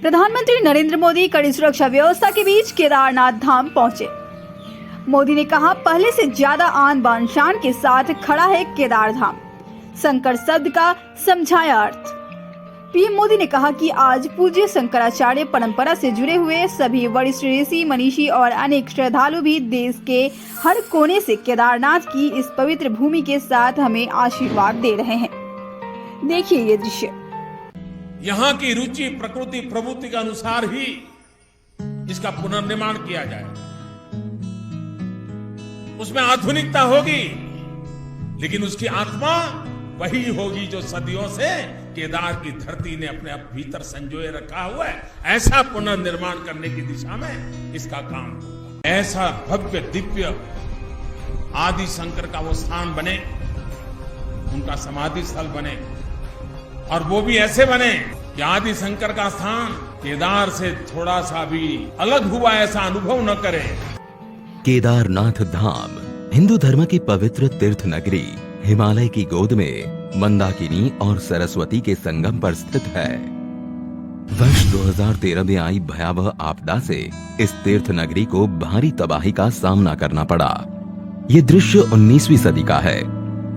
प्रधानमंत्री नरेंद्र मोदी कड़ी सुरक्षा व्यवस्था के बीच केदारनाथ धाम पहुंचे। मोदी ने कहा, पहले से ज्यादा आन बान शान के साथ खड़ा है केदार धाम। शंकर शब्द का समझाया अर्थ। पीएम मोदी ने कहा कि आज पूज्य शंकराचार्य परंपरा से जुड़े हुए सभी वरिष्ठ ऋषि, मनीषी और अनेक श्रद्धालु भी देश के हर कोने से केदारनाथ की इस पवित्र भूमि के साथ हमें आशीर्वाद दे रहे हैं। देखिए ये दृश्य। यहाँ की रुचि, प्रकृति, प्रवृत्ति के अनुसार ही इसका पुनर्निर्माण किया जाए। उसमें आधुनिकता होगी, लेकिन उसकी आत्मा वही होगी जो सदियों से केदार की धरती ने अपने भीतर संजोए रखा हुआ है। ऐसा पुनर्निर्माण करने की दिशा में इसका काम होगा। ऐसा भव्य दिव्य आदि शंकर का वो स्थान बने, उनका समाधि स्थल बने, और वो भी ऐसे बने कि आदि शंकर का स्थान केदार से थोड़ा सा भी अलग हुआ ऐसा अनुभव न करे। केदारनाथ धाम हिंदू धर्म की पवित्र तीर्थ नगरी हिमालय की गोद में मंदाकिनी और सरस्वती के संगम पर स्थित है। वर्ष 2013 में आई भयावह आपदा से इस तीर्थ नगरी को भारी तबाही का सामना करना पड़ा। ये दृश्य 19वीं सदी का है,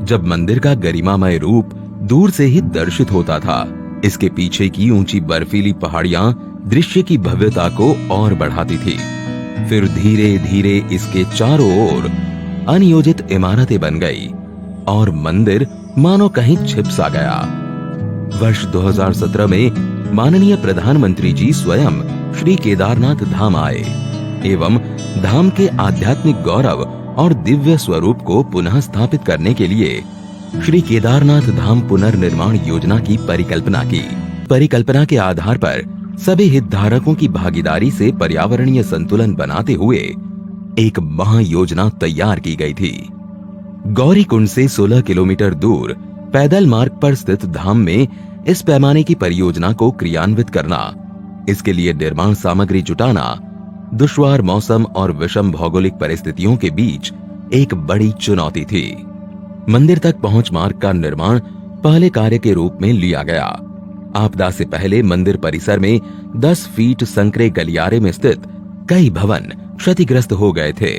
जब मंदिर का गरिमामय रूप दूर से ही दर्शित होता था। इसके पीछे की ऊंची बर्फीली पहाड़ियां दृश्य की भव्यता को और बढ़ाती थी। फिर धीरे धीरे इसके चारों ओर अनियोजित इमारतें बन गई और मंदिर मानो कहीं छिप सा गया। वर्ष 2017 में माननीय प्रधानमंत्री जी स्वयं श्री केदारनाथ धाम आए एवं धाम के आध्यात्मिक गौरव और दिव्य स्वरूप को पुनः स्थापित करने के लिए श्री केदारनाथ धाम पुनर्निर्माण योजना की परिकल्पना की। परिकल्पना के आधार पर सभी हितधारकों की भागीदारी से पर्यावरणीय संतुलन बनाते हुए एक महायोजना तैयार की गई थी। गौरीकुंड से 16 किलोमीटर दूर पैदल मार्ग पर स्थित धाम में इस पैमाने की परियोजना को क्रियान्वित करना, इसके लिए निर्माण सामग्री जुटाना, दुश्वार मौसम और विषम भौगोलिक परिस्थितियों के बीच एक बड़ी चुनौती थी। मंदिर तक पहुंच मार्ग का निर्माण पहले कार्य के रूप में लिया गया। आपदा से पहले मंदिर परिसर में 10 फीट संकरे गलियारे में स्थित कई भवन क्षतिग्रस्त हो गए थे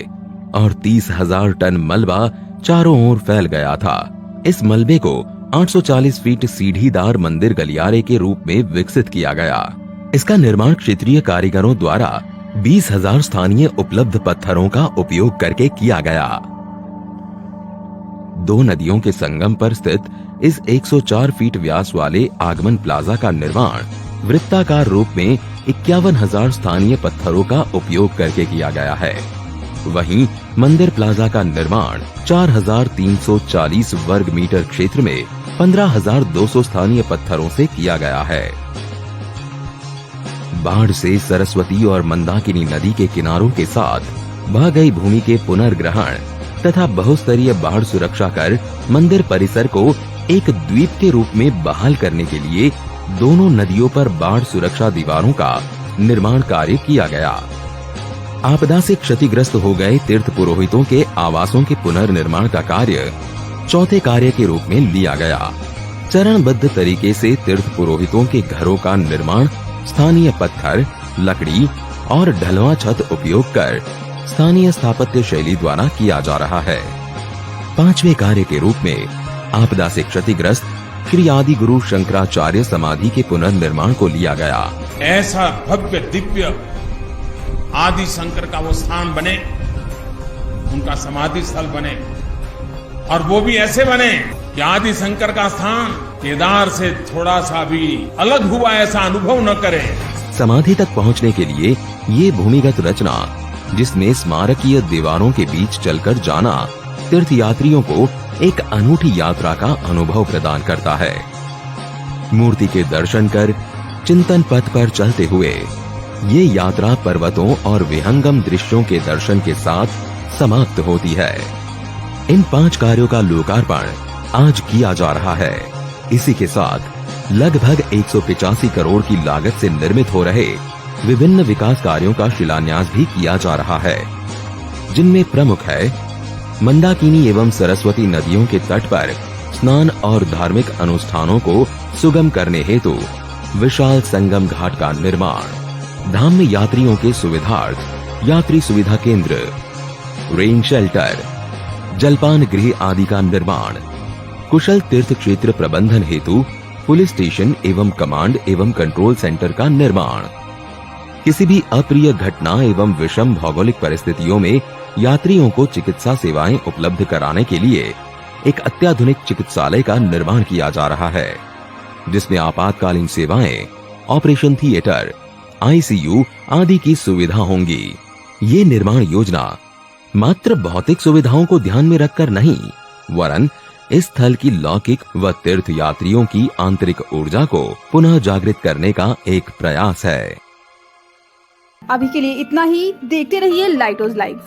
और 30,000 टन मलबा चारों ओर फैल गया था। इस मलबे को 840 फीट सीढ़ीदार मंदिर गलियारे के रूप में विकसित किया गया। इसका निर्माण क्षेत्रीय कारीगरों द्वारा 20,000 स्थानीय उपलब्ध पत्थरों का उपयोग करके किया गया। 2 नदियों के संगम पर स्थित इस 104 फीट व्यास वाले आगमन प्लाजा का निर्माण वृत्ताकार रूप में 51,000 स्थानीय पत्थरों का उपयोग करके किया गया है। वहीं मंदिर प्लाजा का निर्माण 4,340 वर्ग मीटर क्षेत्र में 15,200 स्थानीय पत्थरों से किया गया है। बाढ़ से सरस्वती और मंदाकिनी नदी के किनारों के साथ बह गई भूमि के पुनर्ग्रहण तथा बहुस्तरीय बाढ़ सुरक्षा कर मंदिर परिसर को एक द्वीप के रूप में बहाल करने के लिए दोनों नदियों पर बाढ़ सुरक्षा दीवारों का निर्माण कार्य किया गया। आपदा से क्षतिग्रस्त हो गए तीर्थ पुरोहितों के आवासों के पुनर्निर्माण का कार्य चौथे कार्य के रूप में लिया गया। चरणबद्ध तरीके से तीर्थ पुरोहितों के घरों का निर्माण स्थानीय पत्थर, लकड़ी और ढलवा छत उपयोग कर स्थानीय स्थापत्य शैली द्वारा किया जा रहा है। 5वें कार्य के रूप में आपदा से क्षतिग्रस्त श्री आदि गुरु शंकराचार्य समाधि के पुनर्निर्माण को लिया गया। ऐसा भव्य दिव्य आदि शंकर का वो स्थान बने, उनका समाधि स्थल बने, और वो भी ऐसे बने कि आदि शंकर का स्थान केदार से थोड़ा सा भी अलग हुआ ऐसा अनुभव न करे। समाधि तक पहुंचने के लिए ये भूमिगत रचना, जिसमें स्मारकीय दीवारों के बीच चलकर जाना तीर्थ यात्रियों को एक अनूठी यात्रा का अनुभव प्रदान करता है। मूर्ति के दर्शन कर चिंतन पथ पर चलते हुए ये यात्रा पर्वतों और विहंगम दृश्यों के दर्शन के साथ समाप्त होती है। इन 5 कार्यों का लोकार्पण आज किया जा रहा है। इसी के साथ लगभग 185 करोड़ की लागत से निर्मित हो रहे विभिन्न विकास कार्यों का शिलान्यास भी किया जा रहा है, जिनमें प्रमुख है मंदाकिनी एवं सरस्वती नदियों के तट पर स्नान और धार्मिक अनुष्ठानों को सुगम करने हेतु विशाल संगम घाट का निर्माण, धाम में यात्रियों के सुविधार्थ यात्री सुविधा केंद्र, रेन शेल्टर, जलपान गृह आदि का निर्माण, कुशल तीर्थ क्षेत्र प्रबंधन हेतु पुलिस स्टेशन एवं कमांड एवं कंट्रोल सेंटर का निर्माण, किसी भी अप्रिय घटना एवं विषम भौगोलिक परिस्थितियों में यात्रियों को चिकित्सा सेवाएं उपलब्ध कराने के लिए एक अत्याधुनिक चिकित्सालय का निर्माण किया जा रहा है, जिसमें आपातकालीन सेवाएं, ऑपरेशन थिएटर, आईसीयू आदि की सुविधा होंगी। ये निर्माण योजना मात्र भौतिक सुविधाओं को ध्यान में रखकर नहीं, वरन इस स्थल की लौकिक व तीर्थ यात्रियों की आंतरिक ऊर्जा को पुनः जागृत करने का एक प्रयास है। अभी के लिए इतना ही। देखते रहिए लाइट हाउस लाइव।